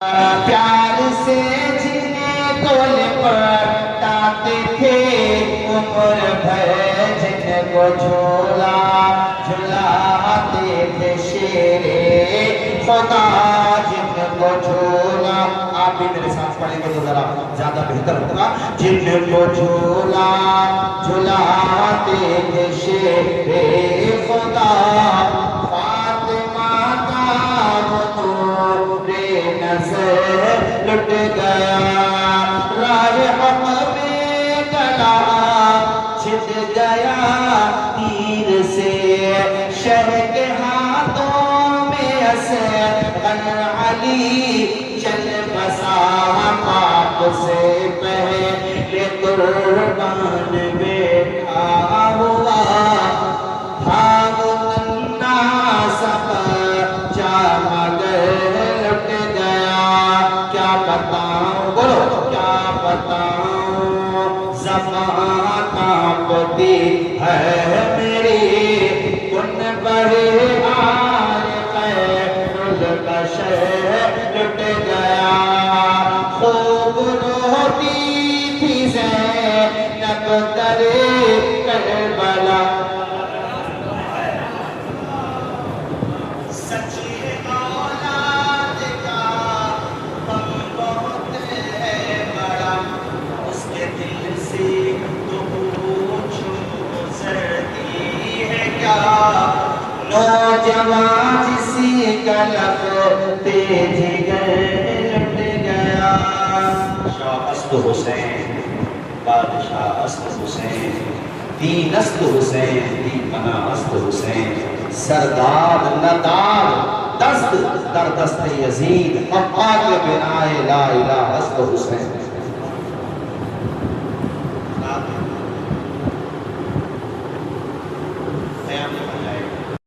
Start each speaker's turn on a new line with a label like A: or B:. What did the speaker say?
A: پیار سے جنہیں کو لپٹاتے تھے عمر بھر جن کو جھولا جھلاتے تھے شیر خدا جن کو جھولا. آپ بھی میرے ساتھ پڑھیں گے تو ذرا زیادہ بہتر ہوگا. جن کو جھولا جھلاتے تھے شیر خدا نظر لٹ گیا راہ حق میں گلا چھٹ گیا تیر سے شہ کے ہاتھوں میں اصغر علی چل بسا پاک سے پہلے قربان بیٹھا ہوا بھاگ ننا سب بتاؤں بولو کیا بتاؤں زبان کانپتی ہے میری کن بڑے آر خیر البشر لٹ گیا. خوب روتی تھی زینب در کربلا نوجوان جسی کا لب تیز گئے لٹ گیا. شاہ اسد حسین بادشاہ اسد حسین دین اسد حسین دین بنا اسد حسین سردار ندار دست در دست یزید حقاق بنائے لا الہ اسد حسین.